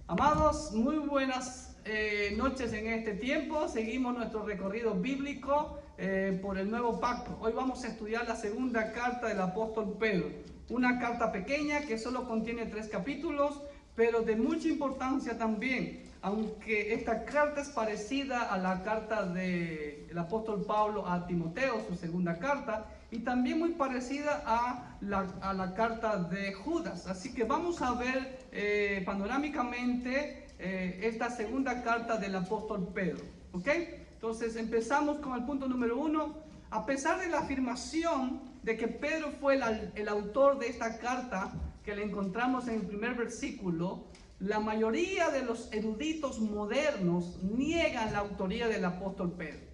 Amados, muy buenas noches en este tiempo. Seguimos nuestro recorrido bíblico por el nuevo pacto. Hoy vamos a estudiar la segunda carta del apóstol Pedro. Una carta pequeña que solo contiene 3 capítulos, pero de mucha importancia también. Aunque esta carta es parecida a la carta del apóstol Pablo a Timoteo, su segunda carta, y también muy parecida a la carta de Judas. Así que vamos a ver panorámicamente esta segunda carta del apóstol Pedro. ¿Ok? Entonces empezamos con el punto número 1. A pesar de la afirmación de que Pedro fue el autor de esta carta que le encontramos en el primer versículo, la mayoría de los eruditos modernos niegan la autoría del apóstol Pedro.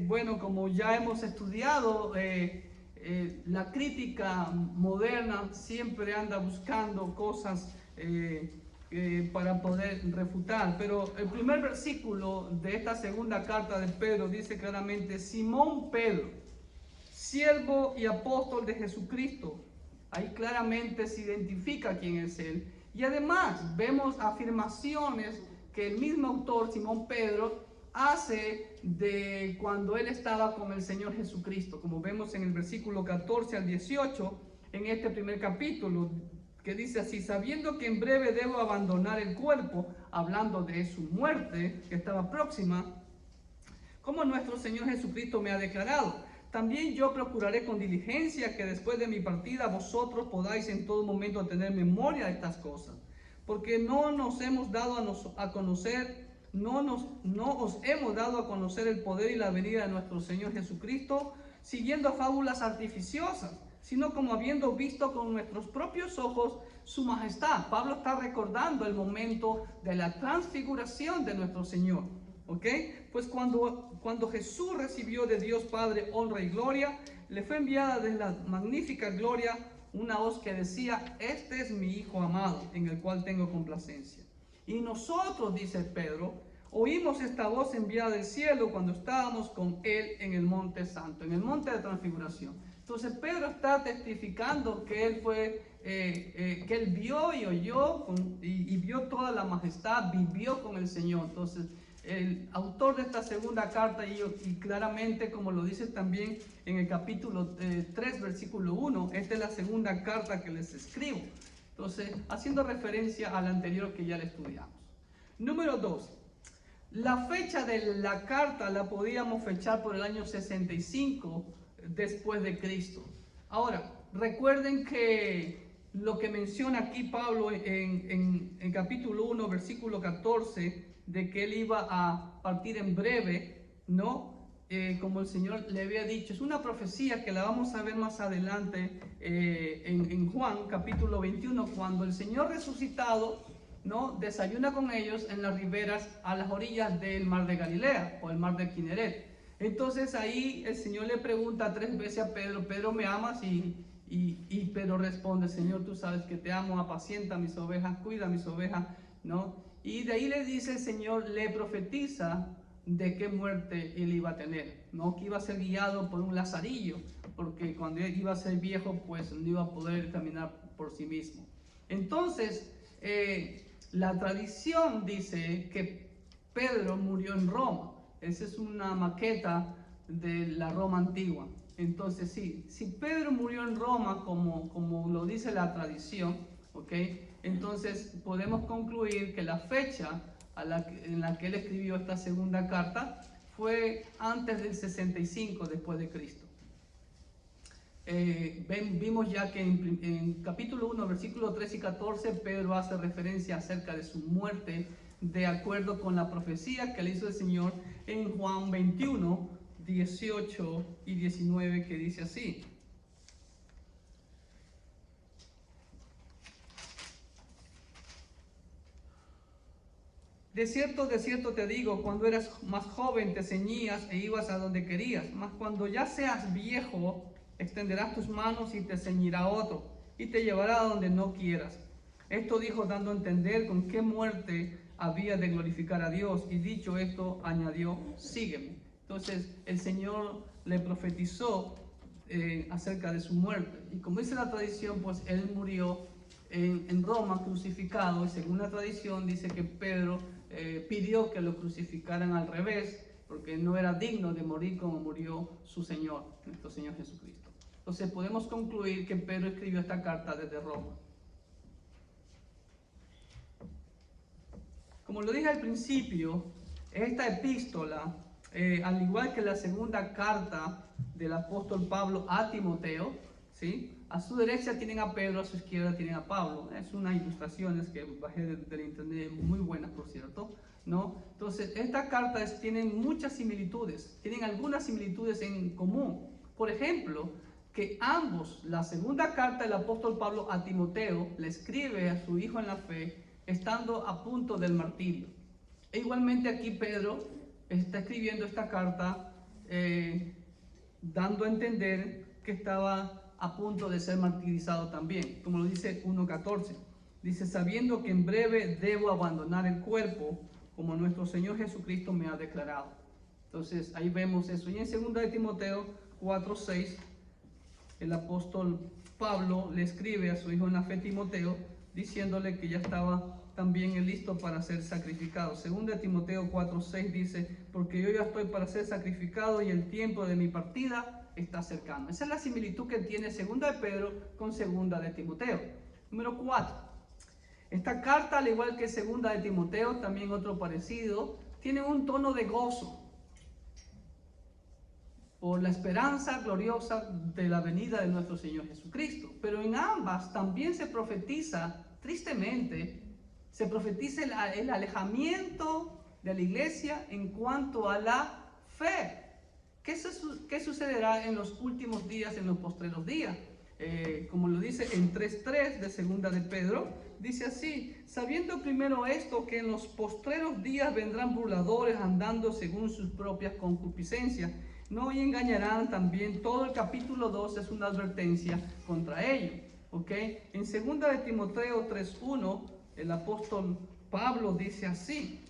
Bueno, como ya hemos estudiado, la crítica moderna siempre anda buscando cosas para poder refutar. Pero el primer versículo de esta segunda carta de Pedro dice claramente: Simón Pedro, siervo y apóstol de Jesucristo. Ahí claramente se identifica quién es él. Y además vemos afirmaciones que el mismo autor, Simón Pedro, hace de cuando él estaba con el Señor Jesucristo, como vemos en el versículo 14 al 18, en este primer capítulo, que dice así: sabiendo que en breve debo abandonar el cuerpo, hablando de su muerte que estaba próxima, como nuestro Señor Jesucristo me ha declarado, también yo procuraré con diligencia que después de mi partida vosotros podáis en todo momento tener memoria de estas cosas, porque no os hemos dado a conocer el poder y la venida de nuestro Señor Jesucristo siguiendo fábulas artificiosas, sino como habiendo visto con nuestros propios ojos su majestad. Pablo está recordando el momento de la transfiguración de nuestro Señor. ¿Ok? Pues cuando Jesús recibió de Dios Padre honra y gloria, le fue enviada desde la magnífica gloria una voz que decía: este es mi Hijo amado, en el cual tengo complacencia. Y nosotros, dice Pedro, oímos esta voz enviada del cielo cuando estábamos con él en el monte santo, en el monte de transfiguración. Entonces Pedro está testificando que él que él vio y oyó y vio toda la majestad, vivió con el Señor. Entonces el autor de esta segunda carta, y claramente, como lo dice también en el capítulo 3, versículo 1, esta es la segunda carta que les escribo. Entonces, haciendo referencia a la anterior que ya le estudiamos. Número 2. La fecha de la carta la podíamos fechar por el año 65 después de Cristo. Ahora, recuerden que lo que menciona aquí Pablo en capítulo 1, versículo 14, de que él iba a partir en breve, ¿no? Como el Señor le había dicho, es una profecía que la vamos a ver más adelante en Juan, capítulo 21, cuando el Señor resucitado, ¿no?, desayuna con ellos en las riberas, a las orillas del mar de Galilea, o el mar de Kineret. Entonces ahí el Señor le pregunta 3 veces a Pedro: Pedro, ¿me amas? Y Pedro responde: Señor, tú sabes que te amo, apacienta mis ovejas, cuida mis ovejas, ¿no? Y de ahí le dice el Señor, le profetiza de qué muerte él iba a tener, ¿no? Que iba a ser guiado por un lazarillo, porque cuando él iba a ser viejo, pues no iba a poder caminar por sí mismo. Entonces, la tradición dice que Pedro murió en Roma. Esa es una maqueta de la Roma antigua. Entonces, sí, si Pedro murió en Roma, como lo dice la tradición, ¿ok?, entonces podemos concluir que la fecha en la que él escribió esta segunda carta fue antes del 65 después de Cristo. Vimos ya que en capítulo 1, versículos 3 y 14, Pedro hace referencia acerca de su muerte de acuerdo con la profecía que le hizo el Señor en Juan 21, 18 y 19, que dice así: de cierto te digo, cuando eras más joven te ceñías e ibas a donde querías, mas cuando ya seas viejo, extenderás tus manos y te ceñirá otro, y te llevará a donde no quieras. Esto dijo dando a entender con qué muerte había de glorificar a Dios, y dicho esto, añadió: sígueme. Entonces el Señor le profetizó acerca de su muerte, y como dice la tradición, pues él murió en Roma crucificado, y según la tradición dice que Pedro pidió que lo crucificaran al revés, porque no era digno de morir como murió su Señor, nuestro Señor Jesucristo. Entonces podemos concluir que Pedro escribió esta carta desde Roma. Como lo dije al principio, esta epístola, al igual que la segunda carta del apóstol Pablo a Timoteo, ¿sí? A su derecha tienen a Pedro, a su izquierda tienen a Pablo. Es una ilustración que bajé del internet, muy buenas por cierto, ¿no? Entonces, estas cartas tienen muchas similitudes, tienen algunas similitudes en común. Por ejemplo, que ambos, la segunda carta del apóstol Pablo a Timoteo, le escribe a su hijo en la fe, estando a punto del martirio. E igualmente aquí Pedro está escribiendo esta carta dando a entender que estaba a punto de ser martirizado también, como lo dice 1:14. Dice, sabiendo que en breve debo abandonar el cuerpo, como nuestro Señor Jesucristo me ha declarado. Entonces ahí vemos eso. Y en 2 de Timoteo 4:6, el apóstol Pablo le escribe a su hijo en la fe Timoteo, diciéndole que ya estaba también listo para ser sacrificado. 2 de Timoteo 4:6 dice, porque yo ya estoy para ser sacrificado y el tiempo de mi partida está cercano. Esa es la similitud que tiene 2 de Pedro con 2 de Timoteo. Número 4. Esta carta, al igual que 2 de Timoteo, también otro parecido, tiene un tono de gozo por la esperanza gloriosa de la venida de nuestro Señor Jesucristo. Pero en ambas también se profetiza, tristemente, se profetiza el alejamiento de la iglesia en cuanto a la fe. ¿Qué sucederá en los últimos días, en los postreros días? Como lo dice en 3:3 de 2 de Pedro, dice así, sabiendo primero esto, que en los postreros días vendrán burladores andando según sus propias concupiscencias, no, y engañarán también. Todo el capítulo 2 es una advertencia contra ello, ¿ok? En 2 de Timoteo 3:1, el apóstol Pablo dice así,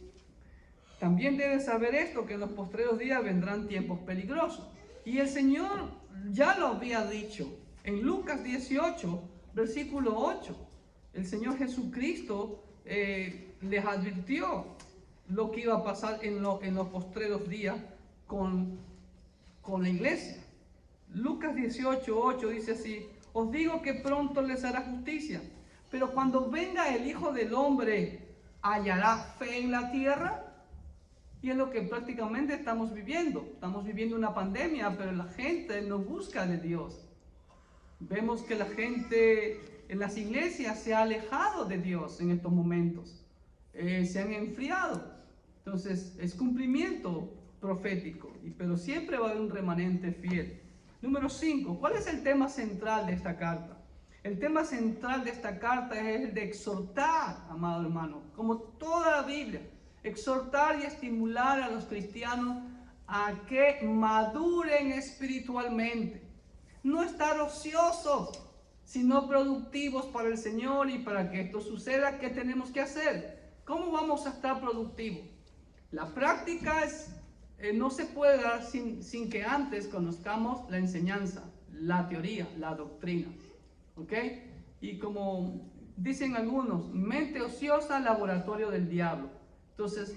también debes saber esto, que en los postreros días vendrán tiempos peligrosos. Y el Señor ya lo había dicho en Lucas 18, versículo 8. El Señor Jesucristo les advirtió lo que iba a pasar en los postreros días con la iglesia. Lucas 18:8 dice así, os digo que pronto les hará justicia, pero cuando venga el Hijo del Hombre, ¿hallará fe en la tierra? Y es lo que prácticamente estamos viviendo. Estamos viviendo una pandemia, pero la gente no busca de Dios. Vemos que la gente en las iglesias se ha alejado de Dios en estos momentos. Se han enfriado. Entonces, es cumplimiento profético, pero siempre va a haber un remanente fiel. Número 5. ¿Cuál es el tema central de esta carta? El tema central de esta carta es el de exhortar, amado hermano, como toda la Biblia. Exhortar y estimular a los cristianos a que maduren espiritualmente. No estar ociosos, sino productivos para el Señor. Y para que esto suceda, ¿qué tenemos que hacer? ¿Cómo vamos a estar productivos? La práctica no se puede dar sin que antes conozcamos la enseñanza, la teoría, la doctrina. ¿Ok? Y como dicen algunos, mente ociosa, laboratorio del diablo. Entonces,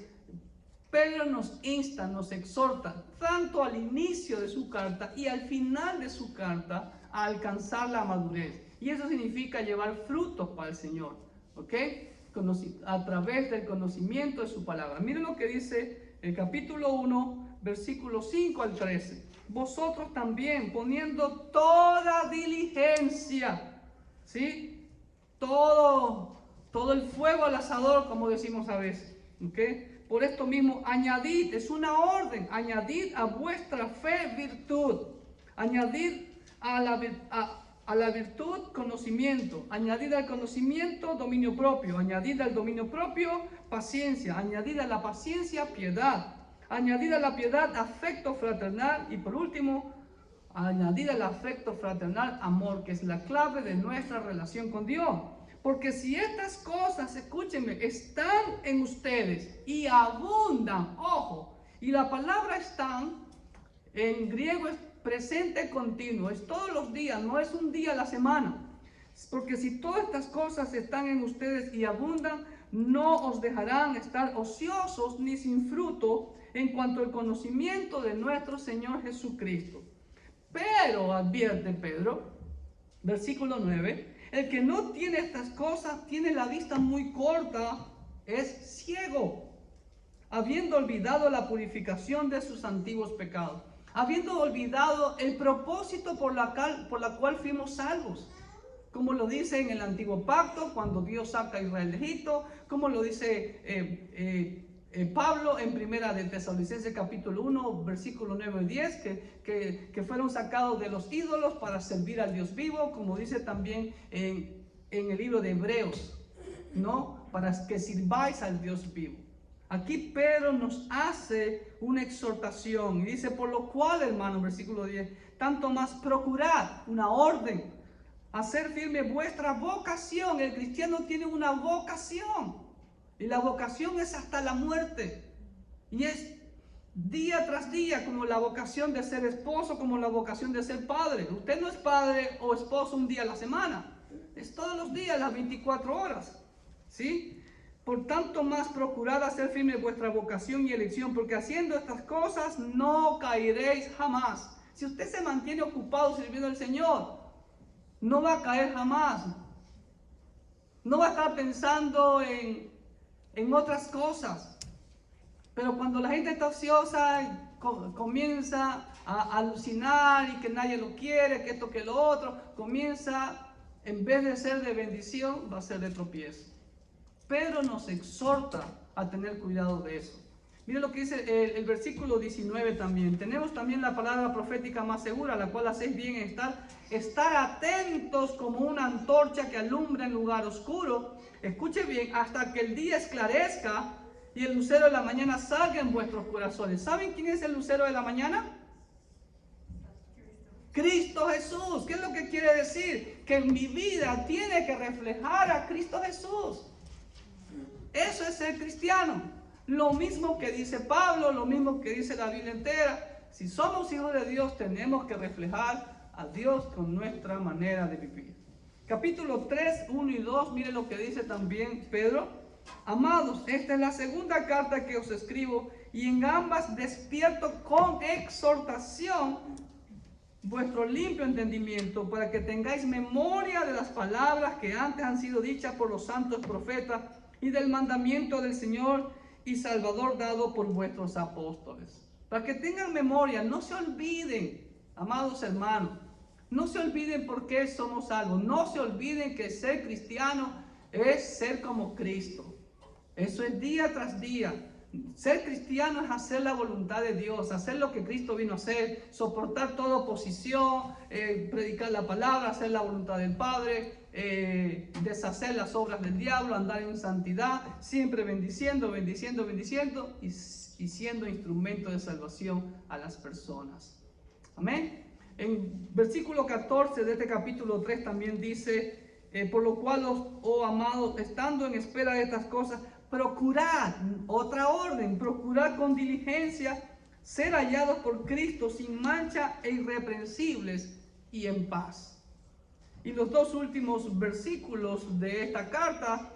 Pedro nos insta, nos exhorta, tanto al inicio de su carta y al final de su carta, a alcanzar la madurez. Y eso significa llevar frutos para el Señor, ¿ok? A través del conocimiento de su palabra. Miren lo que dice el capítulo 1, versículos 5 al 13. Vosotros también, poniendo toda diligencia, ¿sí? Todo el fuego al asador, como decimos a veces. ¿Okay? Por esto mismo, añadid, es una orden, añadid a vuestra fe virtud, añadid a la virtud conocimiento, añadid al conocimiento dominio propio, añadid al dominio propio paciencia, añadid a la paciencia piedad, añadid a la piedad afecto fraternal y por último, añadid al afecto fraternal amor, que es la clave de nuestra relación con Dios. Porque si estas cosas, escúchenme, están en ustedes y abundan, ojo, y la palabra están en griego es presente continuo, es todos los días, no es un día a la semana. Porque si todas estas cosas están en ustedes y abundan, no os dejarán estar ociosos ni sin fruto en cuanto al conocimiento de nuestro Señor Jesucristo. Pero, advierte Pedro, versículo 9, el que no tiene estas cosas tiene la vista muy corta, es ciego, habiendo olvidado la purificación de sus antiguos pecados, habiendo olvidado el propósito por la cual fuimos salvos, como lo dice en el antiguo pacto, cuando Dios saca a Israel de Egipto, como lo dice Pablo en primera de Tesalonicenses capítulo 1, versículo 9 y 10, que fueron sacados de los ídolos para servir al Dios vivo, como dice también en el libro de Hebreos, ¿no? Para que sirváis al Dios vivo. Aquí Pedro nos hace una exhortación y dice, por lo cual, hermano, versículo 10, tanto más procurad, una orden, hacer firme vuestra vocación. El cristiano tiene una vocación. Y la vocación es hasta la muerte. Y es día tras día, como la vocación de ser esposo, como la vocación de ser padre. Usted no es padre o esposo un día a la semana. Es todos los días, las 24 horas. ¿Sí? Por tanto más procurad hacer firme vuestra vocación y elección, porque haciendo estas cosas no caeréis jamás. Si usted se mantiene ocupado sirviendo al Señor, no va a caer jamás. No va a estar pensando en otras cosas. Pero cuando la gente está ociosa, comienza a alucinar y que nadie lo quiere, que esto, que lo otro, comienza, en vez de ser de bendición, va a ser de tropiezo. Pedro nos exhorta a tener cuidado de eso. Mire lo que dice el versículo 19 también. Tenemos también la palabra profética más segura, la cual hacéis bien en estar atentos como una antorcha que alumbra en lugar oscuro. Escuche bien, hasta que el día esclarezca y el lucero de la mañana salga en vuestros corazones. ¿Saben quién es el lucero de la mañana? Cristo Jesús. ¿Qué es lo que quiere decir? Que mi vida tiene que reflejar a Cristo Jesús. Eso es ser cristiano. Lo mismo que dice Pablo, lo mismo que dice la Biblia entera. Si somos hijos de Dios, tenemos que reflejar a Dios con nuestra manera de vivir. Capítulo 3, 1 y 2, mire lo que dice también Pedro. Amados, esta es la segunda carta que os escribo, y en ambas despierto con exhortación vuestro limpio entendimiento, para que tengáis memoria de las palabras que antes han sido dichas por los santos profetas, y del mandamiento del Señor y Salvador dado por vuestros apóstoles. Para que tengan memoria, no se olviden, amados hermanos, no se olviden por qué somos salvos, no se olviden que ser cristiano es ser como Cristo. Eso es día tras día. Ser cristiano es hacer la voluntad de Dios, hacer lo que Cristo vino a hacer, soportar toda oposición, predicar la palabra, hacer la voluntad del Padre, deshacer las obras del diablo, andar en santidad, siempre bendiciendo y siendo instrumento de salvación a las personas. Amén. En versículo 14 de este capítulo 3 también dice, por lo cual oh amados, estando en espera de estas cosas, procurad, otra orden, procurad con diligencia ser hallados por Cristo sin mancha e irreprensibles y en paz. Y los dos últimos versículos de esta carta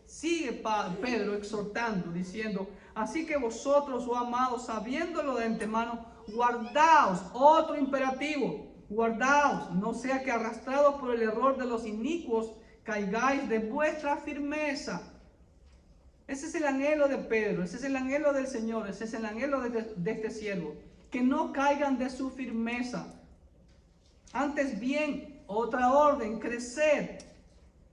sigue Pedro exhortando, diciendo, así que vosotros, oh amados, sabiéndolo de antemano, guardaos, otro imperativo, guardaos, no sea que arrastrados por el error de los inicuos, caigáis de vuestra firmeza. Ese es el anhelo de Pedro, ese es el anhelo del Señor, ese es el anhelo de este siervo, que no caigan de su firmeza. Antes bien, otra orden, crecer,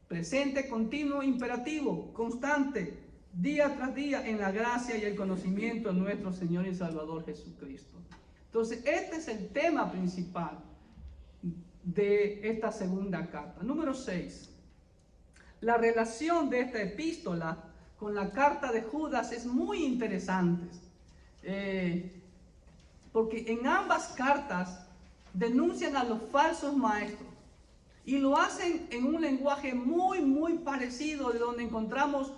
presente, continuo, imperativo, constante, día tras día en la gracia y el conocimiento de nuestro Señor y Salvador Jesucristo. Entonces, este es el tema principal de esta segunda carta. Número 6. La relación de esta epístola con la carta de Judas es muy interesante, porque en ambas cartas denuncian a los falsos maestros y lo hacen en un lenguaje muy parecido, de donde encontramos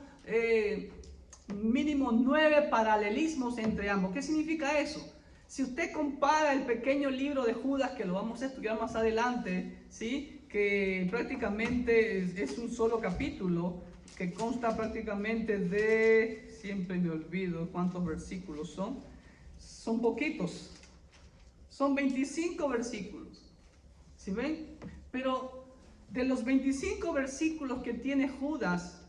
mínimo 9 paralelismos entre ambos. ¿Qué significa eso? Si usted compara el pequeño libro de Judas, que lo vamos a estudiar más adelante, ¿sí?, que prácticamente es un solo capítulo, que consta prácticamente de, siempre me olvido cuántos versículos son poquitos, son 25 versículos, ¿sí ven? Pero de los 25 versículos que tiene Judas,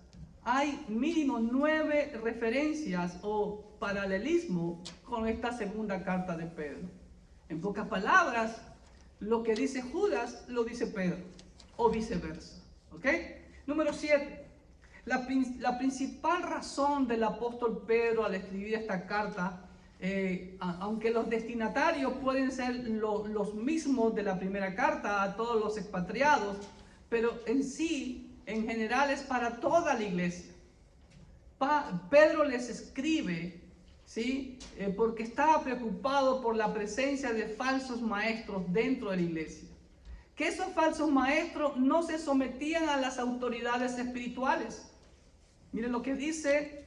hay mínimo 9 referencias o paralelismo con esta segunda carta de Pedro. En pocas palabras, lo que dice Judas lo dice Pedro, o viceversa. ¿Ok? Número 7. La principal razón del apóstol Pedro al escribir esta carta, aunque los destinatarios pueden ser los mismos de la primera carta a todos los expatriados, pero en general es para toda la iglesia. Pedro les escribe, ¿sí? Porque estaba preocupado por la presencia de falsos maestros dentro de la iglesia. Que esos falsos maestros no se sometían a las autoridades espirituales. Miren lo que dice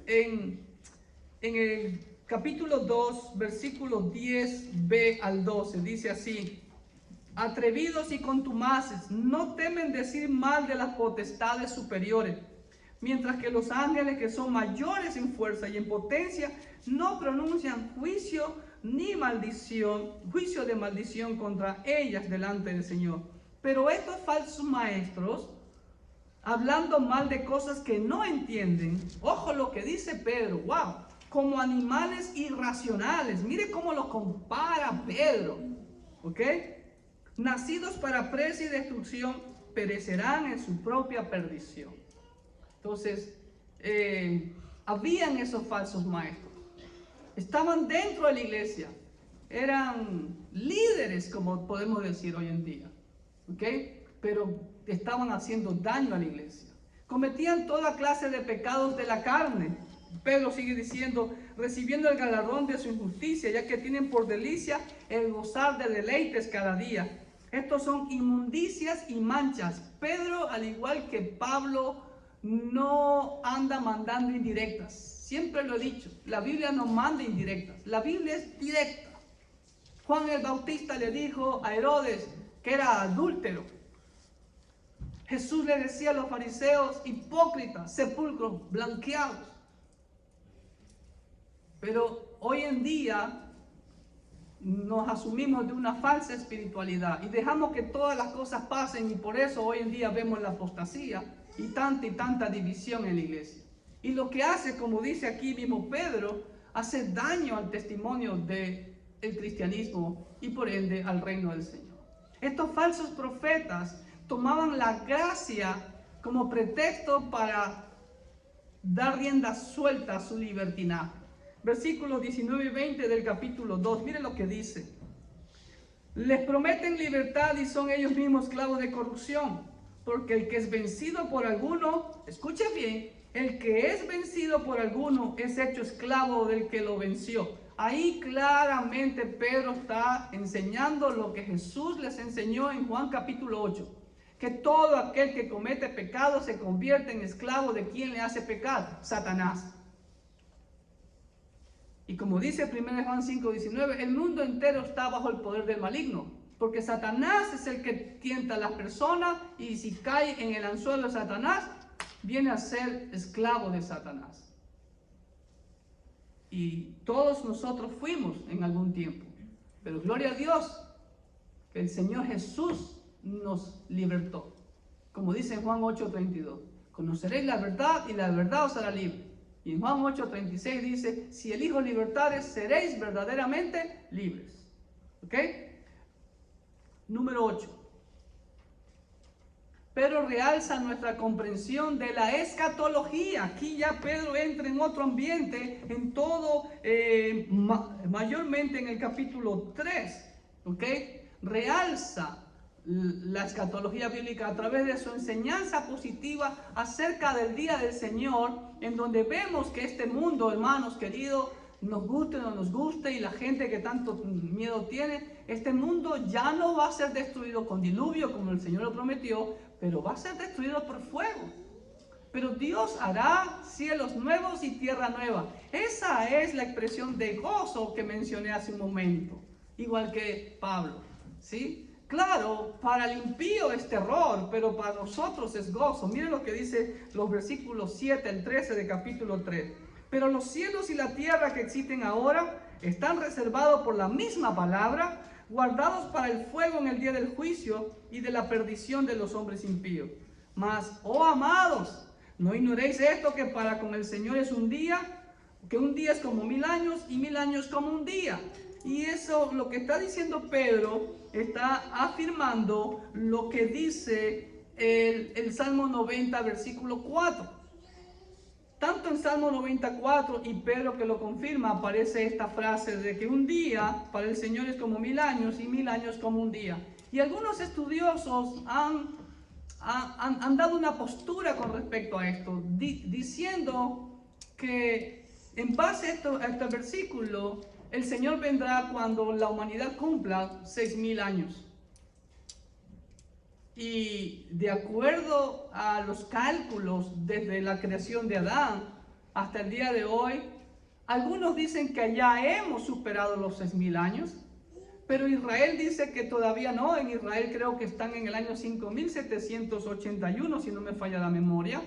en el capítulo 2, versículos 10b al 12. Dice así: atrevidos y contumaces, no temen decir mal de las potestades superiores, mientras que los ángeles, que son mayores en fuerza y en potencia, no pronuncian juicio de maldición contra ellas delante del Señor. Pero estos falsos maestros, hablando mal de cosas que no entienden, ojo lo que dice Pedro, wow, como animales irracionales. Mire cómo lo compara Pedro, ¿ok? Nacidos para presa y destrucción, perecerán en su propia perdición. Entonces, habían esos falsos maestros. Estaban dentro de la iglesia. Eran líderes, como podemos decir hoy en día. ¿Ok? Pero estaban haciendo daño a la iglesia. Cometían toda clase de pecados de la carne. Pedro sigue diciendo, recibiendo el galardón de su injusticia, ya que tienen por delicia el gozar de deleites cada día. Estos son inmundicias y manchas. Pedro, al igual que Pablo, no anda mandando indirectas. Siempre lo he dicho, la Biblia no manda indirectas, la Biblia es directa. Juan el Bautista le dijo a Herodes que era adúltero. Jesús le decía a los fariseos, hipócritas, sepulcros blanqueados. Pero hoy en día nos asumimos de una falsa espiritualidad y dejamos que todas las cosas pasen, y por eso hoy en día vemos la apostasía y tanta división en la iglesia. Y lo que hace, como dice aquí mismo Pedro, hace daño al testimonio del cristianismo y por ende al reino del Señor. Estos falsos profetas tomaban la gracia como pretexto para dar rienda suelta a su libertinaje. Versículos 19 y 20 del capítulo 2, miren lo que dice. Les prometen libertad y son ellos mismos esclavos de corrupción, porque el que es vencido por alguno, escuche bien, el que es vencido por alguno es hecho esclavo del que lo venció. Ahí claramente Pedro está enseñando lo que Jesús les enseñó en Juan capítulo 8, que todo aquel que comete pecado se convierte en esclavo de quien le hace pecar, Satanás. Y como dice 1 Juan 5:19, el mundo entero está bajo el poder del maligno, porque Satanás es el que tienta a las personas, y si cae en el anzuelo de Satanás, viene a ser esclavo de Satanás. Y todos nosotros fuimos en algún tiempo, pero gloria a Dios que el Señor Jesús nos libertó. Como dice en Juan 8:32, conoceréis la verdad y la verdad os hará libre. Y en Juan 8:36 dice, si el Hijo libertare, seréis verdaderamente libres. ¿Ok? Número 8. Pedro realza nuestra comprensión de la escatología. Aquí ya Pedro entra en otro ambiente, en todo, mayormente en el capítulo 3. ¿Ok? Realza la escatología bíblica a través de su enseñanza positiva acerca del día del Señor, en donde vemos que este mundo, hermanos queridos, nos guste o no nos guste, y la gente que tanto miedo tiene, este mundo ya no va a ser destruido con diluvio como el Señor lo prometió, pero va a ser destruido por fuego. Pero Dios hará cielos nuevos y tierra nueva. Esa es la expresión de gozo que mencioné hace un momento, igual que Pablo, ¿sí? Claro, para el impío es terror, pero para nosotros es gozo. Miren lo que dice los versículos 7 al 13 de capítulo 3. Pero los cielos y la tierra que existen ahora están reservados por la misma palabra, guardados para el fuego en el día del juicio y de la perdición de los hombres impíos. Mas, oh amados, no ignoréis esto, que para con el Señor es un día, que un día es como 1000 años y 1000 años como un día. Y eso, lo que está diciendo Pedro, está afirmando lo que dice el Salmo 90, versículo 4. Tanto en Salmo 94 y Pedro que lo confirma, aparece esta frase de que un día para el Señor es como 1000 años y 1000 años como un día. Y algunos estudiosos han dado una postura con respecto a esto, diciendo que en base a este versículo, el Señor vendrá cuando la humanidad cumpla 6000 años. Y de acuerdo a los cálculos desde la creación de Adán hasta el día de hoy, algunos dicen que ya hemos superado los 6000 años, pero Israel dice que todavía no. En Israel creo que están en el año 5781, si no me falla la memoria.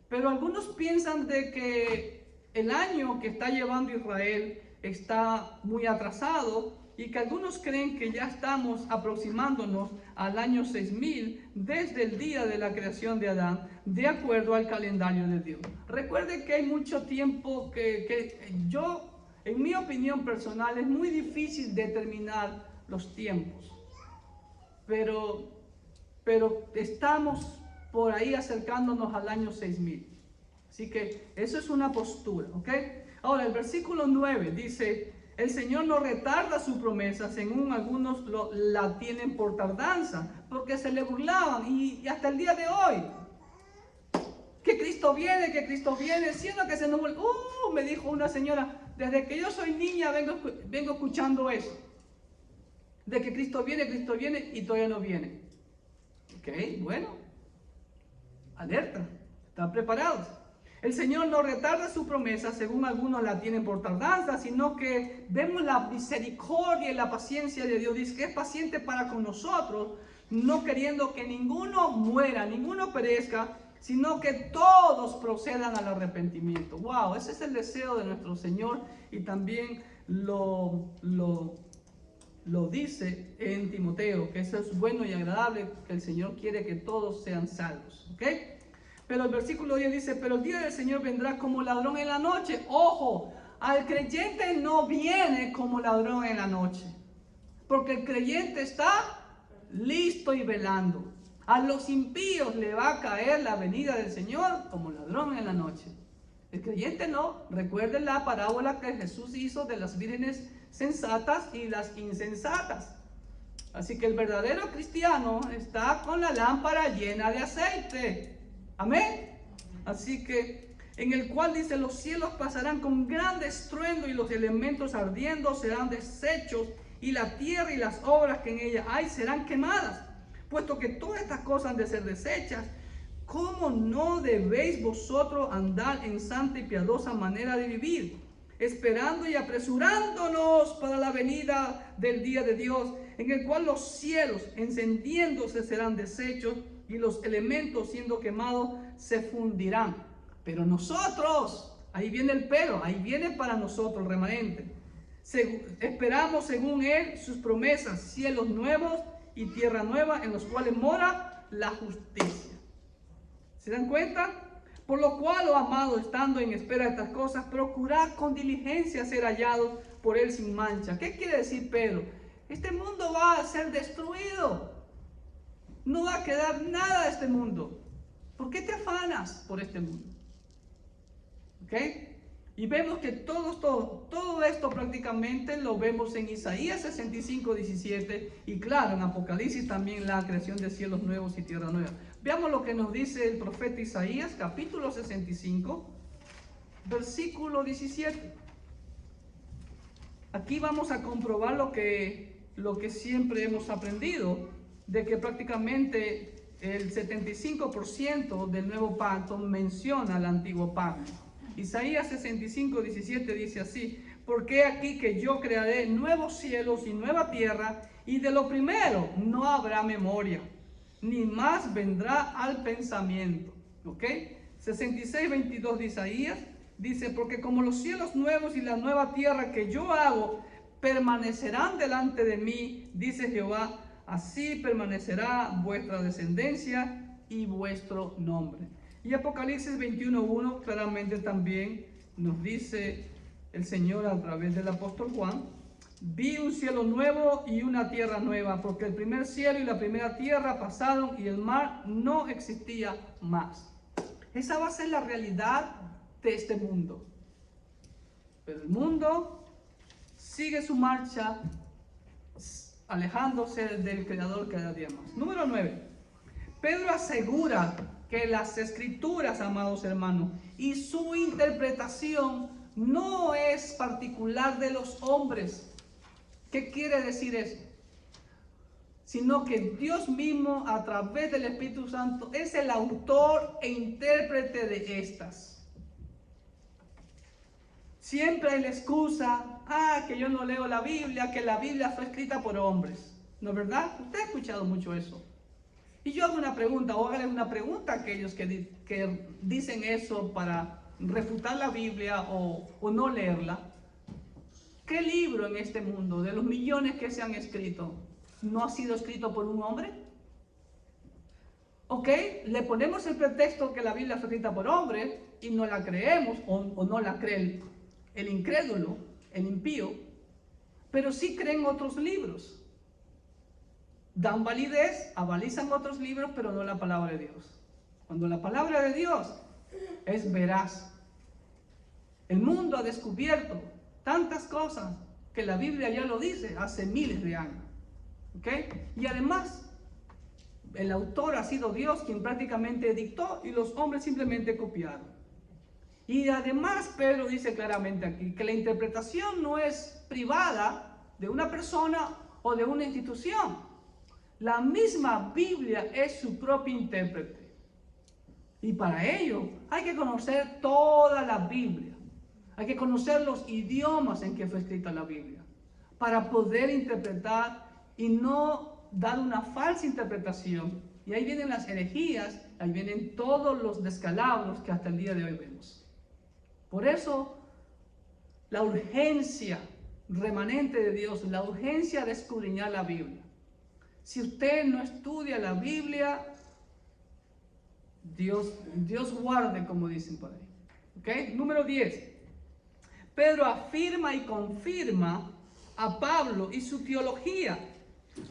Pero algunos piensan de que el año que está llevando Israel está muy atrasado y que algunos creen que ya estamos aproximándonos al año 6000 desde el día de la creación de Adán, de acuerdo al calendario de Dios. Recuerden que hay mucho tiempo que yo, en mi opinión personal, es muy difícil determinar los tiempos, pero estamos por ahí acercándonos al año 6000. Así que eso es una postura, ¿ok? Ahora, el versículo 9 dice: el Señor no retarda su promesa, según algunos la tienen por tardanza, porque se le burlaban, y hasta el día de hoy, que Cristo viene, siendo que se nos vuelve. Me dijo una señora, desde que yo soy niña vengo escuchando eso, de que Cristo viene y todavía no viene. Ok, bueno, alerta, están preparados. El Señor no retarda su promesa, según algunos la tienen por tardanza, sino que vemos la misericordia y la paciencia de Dios. Dice que es paciente para con nosotros, no queriendo que ninguno muera, ninguno perezca, sino que todos procedan al arrepentimiento. Wow, ese es el deseo de nuestro Señor, y también lo dice en Timoteo, que eso es bueno y agradable, que el Señor quiere que todos sean salvos. ¿Ok? Pero el versículo 10 dice: pero el día del Señor vendrá como ladrón en la noche. Ojo, al creyente no viene como ladrón en la noche, porque el creyente está listo y velando. A los impíos le va a caer la venida del Señor como ladrón en la noche. El creyente no. Recuerden la parábola que Jesús hizo de las vírgenes sensatas y las insensatas. Así que el verdadero cristiano está con la lámpara llena de aceite. Amén. Así que, en el cual dice: los cielos pasarán con gran estruendo, y los elementos ardiendo serán deshechos, y la tierra y las obras que en ella hay serán quemadas. Puesto que todas estas cosas han de ser deshechas, ¿cómo no debéis vosotros andar en santa y piadosa manera de vivir, esperando y apresurándonos para la venida del día de Dios, en el cual los cielos encendiéndose serán deshechos, y los elementos siendo quemados se fundirán? Pero nosotros, ahí viene el pero, ahí viene para nosotros el remanente, esperamos según Él sus promesas, cielos nuevos y tierra nueva, en los cuales mora la justicia. ¿Se dan cuenta? Por lo cual, oh amado, estando en espera de estas cosas, procurad con diligencia ser hallados por Él sin mancha. ¿Qué quiere decir Pedro? Este mundo va a ser destruido. No va a quedar nada de este mundo. ¿Por qué te afanas por este mundo? ¿Ok? Y vemos que todo esto prácticamente lo vemos en Isaías 65, 17, y claro, en Apocalipsis también, la creación de cielos nuevos y tierra nueva. Veamos lo que nos dice el profeta Isaías, capítulo 65, versículo 17. Aquí vamos a comprobar lo que siempre hemos aprendido, de que prácticamente el 75% del nuevo pacto menciona al antiguo pacto. Isaías 65, 17 dice así: porque aquí que yo crearé nuevos cielos y nueva tierra, y de lo primero no habrá memoria, ni más vendrá al pensamiento. ¿Ok? 66:22 de Isaías dice, porque como los cielos nuevos y la nueva tierra que yo hago permanecerán delante de mí, dice Jehová, así permanecerá vuestra descendencia y vuestro nombre. Y Apocalipsis 21:1 claramente también nos dice el Señor a través del apóstol Juan, vi un cielo nuevo y una tierra nueva, porque el primer cielo y la primera tierra pasaron y el mar no existía más. Esa va a ser la realidad de este mundo. Pero el mundo sigue su marcha alejándose del Creador cada día más. Número 9. Pedro asegura que las Escrituras, amados hermanos, y su interpretación no es particular de los hombres. ¿Qué quiere decir eso? Sino que Dios mismo, a través del Espíritu Santo, es el autor e intérprete de estas. Siempre hay la excusa, que yo no leo la Biblia, que la Biblia fue escrita por hombres. ¿No es verdad? Usted ha escuchado mucho eso. Y yo hago una pregunta, o hágale una pregunta a aquellos que dicen eso para refutar la Biblia o no leerla. ¿Qué libro en este mundo, de los millones que se han escrito, no ha sido escrito por un hombre? ¿Ok? Le ponemos el pretexto que la Biblia fue escrita por hombres y no la creemos o no la cree el incrédulo, el impío, pero sí creen otros libros. Dan validez, avalizan otros libros, pero no la palabra de Dios. Cuando la palabra de Dios es veraz. El mundo ha descubierto tantas cosas que la Biblia ya lo dice hace miles de años. ¿Ok? Y además, el autor ha sido Dios quien prácticamente dictó y los hombres simplemente copiaron. Y además Pedro dice claramente aquí que la interpretación no es privada de una persona o de una institución. La misma Biblia es su propio intérprete. Y para ello hay que conocer toda la Biblia. Hay que conocer los idiomas en que fue escrita la Biblia para poder interpretar y no dar una falsa interpretación. Y ahí vienen las herejías, ahí vienen todos los descalabros que hasta el día de hoy vemos. Por eso, la urgencia remanente de Dios, la urgencia de escudriñar la Biblia. Si usted no estudia la Biblia, Dios guarde, como dicen por ahí. ¿Ok? Número 10. Pedro afirma y confirma a Pablo y su teología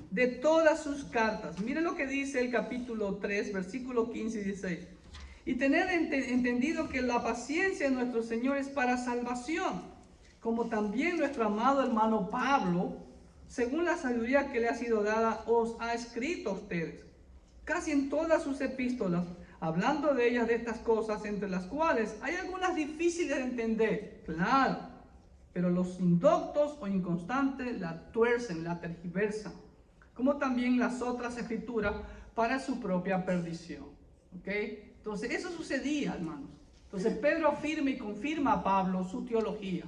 de todas sus cartas. Miren lo que dice el capítulo 3, versículo 15 y 16. Y tener entendido que la paciencia de nuestro Señor es para salvación, como también nuestro amado hermano Pablo, según la sabiduría que le ha sido dada, os ha escrito a ustedes, casi en todas sus epístolas, hablando de ellas, de estas cosas, entre las cuales hay algunas difíciles de entender, claro, pero los indoctos o inconstantes la tuercen, la tergiversan, como también las otras escrituras para su propia perdición. ¿Ok? Entonces, eso sucedía, hermanos. Entonces, Pedro afirma y confirma a Pablo su teología.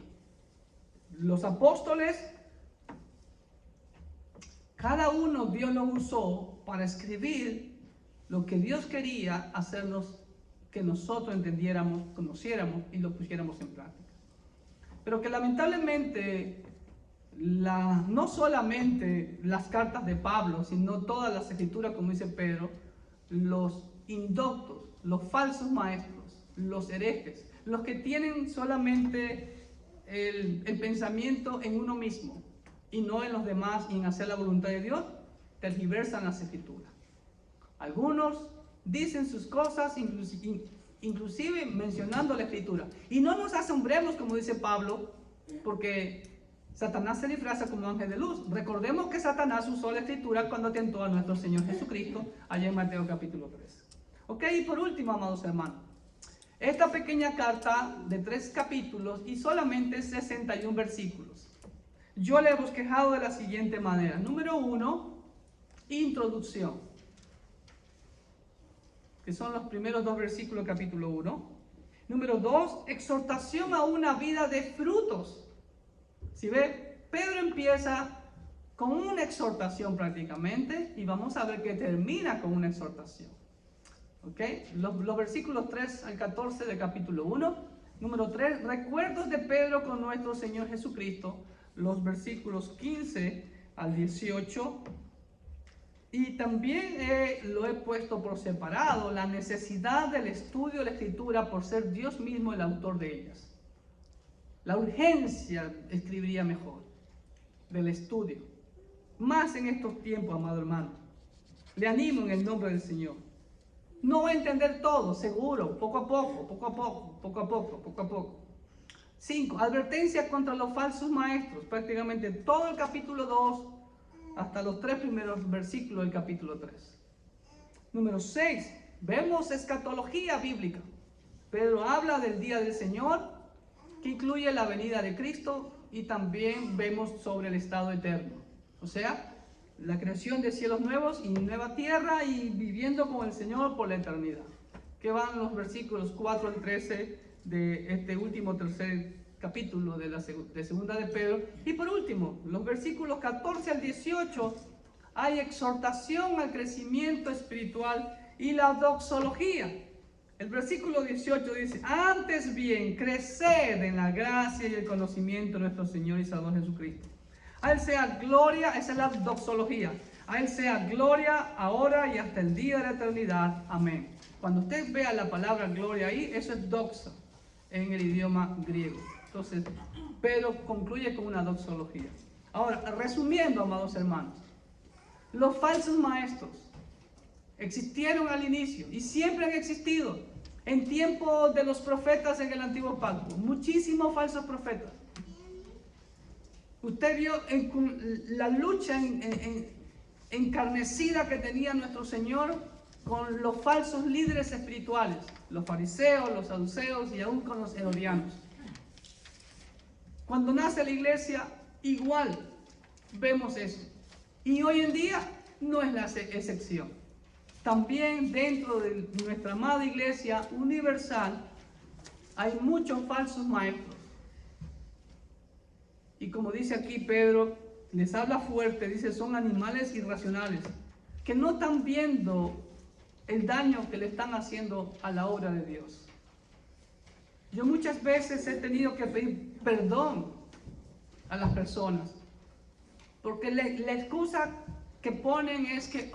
Los apóstoles, cada uno Dios lo usó para escribir lo que Dios quería hacernos que nosotros entendiéramos, conociéramos y lo pusiéramos en práctica. Pero que lamentablemente, no solamente las cartas de Pablo, sino todas las escrituras, como dice Pedro, los indoctos, los falsos maestros, los herejes, los que tienen solamente el pensamiento en uno mismo y no en los demás y en hacer la voluntad de Dios, tergiversan las escrituras. Algunos dicen sus cosas, inclusive mencionando la escritura. Y no nos asombremos, como dice Pablo, porque Satanás se disfraza como ángel de luz. Recordemos que Satanás usó la escritura cuando tentó a nuestro Señor Jesucristo, allá en Mateo capítulo 3. Ok, y por último, amados hermanos, esta pequeña carta de 3 capítulos y solamente 61 versículos. Yo le he bosquejado de la siguiente manera. Número 1, introducción, que son los primeros 2 versículos del capítulo 1. Número 2, exhortación a una vida de frutos. Si ve, Pedro empieza con una exhortación prácticamente y vamos a ver que termina con una exhortación. ¿Ok? Los versículos 3 al 14 del capítulo 1. Número 3, recuerdos de Pedro con nuestro Señor Jesucristo. Los versículos 15 al 18. Y también lo he puesto por separado, la necesidad del estudio de la Escritura por ser Dios mismo el autor de ellas. La urgencia, escribiría mejor, del estudio. Más en estos tiempos, amado hermano. Le animo en el nombre del Señor. No va a entender todo, seguro, poco a poco, poco a poco, poco a poco, poco a poco. 5. Advertencia contra los falsos maestros. Prácticamente todo el capítulo 2 hasta los 3 primeros versículos del capítulo 3. Número 6. Vemos escatología bíblica. Pedro habla del día del Señor, que incluye la venida de Cristo, y también vemos sobre el estado eterno. O sea, la creación de cielos nuevos y nueva tierra y viviendo con el Señor por la eternidad. Que van los versículos 4 al 13 de este último tercer capítulo de segunda de Pedro. Y por último, los versículos 14 al 18, hay exhortación al crecimiento espiritual y la doxología. El versículo 18 dice, antes bien, creced en la gracia y el conocimiento de nuestro Señor y Salvador Jesucristo. A Él sea gloria, esa es la doxología. A Él sea gloria ahora y hasta el día de la eternidad. Amén. Cuando usted vea la palabra gloria ahí, eso es doxa en el idioma griego. Entonces, Pedro concluye con una doxología. Ahora, resumiendo, amados hermanos, los falsos maestros existieron al inicio y siempre han existido en tiempos de los profetas en el antiguo pacto. Muchísimos falsos profetas. Usted vio la lucha encarnecida que tenía nuestro Señor con los falsos líderes espirituales, los fariseos, los saduceos y aún con los herodianos. Cuando nace la iglesia, igual vemos eso. Y hoy en día no es la excepción. También dentro de nuestra amada iglesia universal hay muchos falsos maestros. Y como dice aquí Pedro, les habla fuerte, dice, son animales irracionales, que no están viendo el daño que le están haciendo a la obra de Dios. Yo muchas veces he tenido que pedir perdón a las personas, porque la excusa que ponen es que,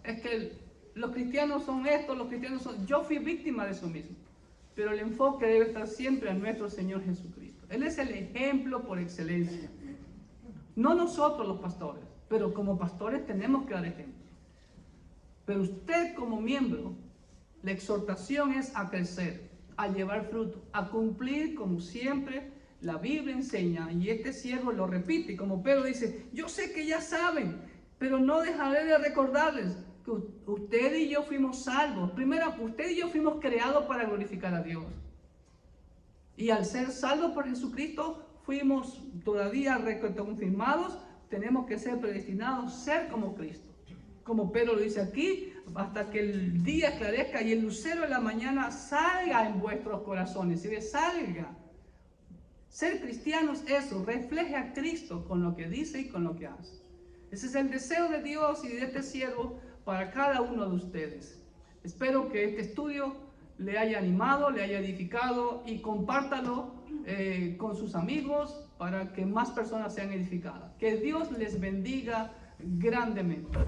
es que los cristianos son esto, los cristianos son... Yo fui víctima de eso mismo, pero el enfoque debe estar siempre en nuestro Señor Jesucristo. Él es el ejemplo por excelencia. No nosotros los pastores, pero como pastores tenemos que dar ejemplo. Pero usted como miembro, la exhortación es a crecer, a llevar fruto, a cumplir como siempre la Biblia enseña. Y este siervo lo repite, como Pedro dice, yo sé que ya saben, pero no dejaré de recordarles que usted y yo fuimos salvos. Primero, usted y yo fuimos creados para glorificar a Dios. Y al ser salvos por Jesucristo, fuimos todavía reconfirmados, tenemos que ser predestinados a ser como Cristo. Como Pedro lo dice aquí, hasta que el día esclarezca y el lucero de la mañana salga en vuestros corazones. ¿Sí? Salga. Ser cristianos es eso, refleja a Cristo con lo que dice y con lo que hace. Ese es el deseo de Dios y de este siervo para cada uno de ustedes. Espero que este estudio le haya animado, le haya edificado y compártalo con sus amigos para que más personas sean edificadas. Que Dios les bendiga grandemente.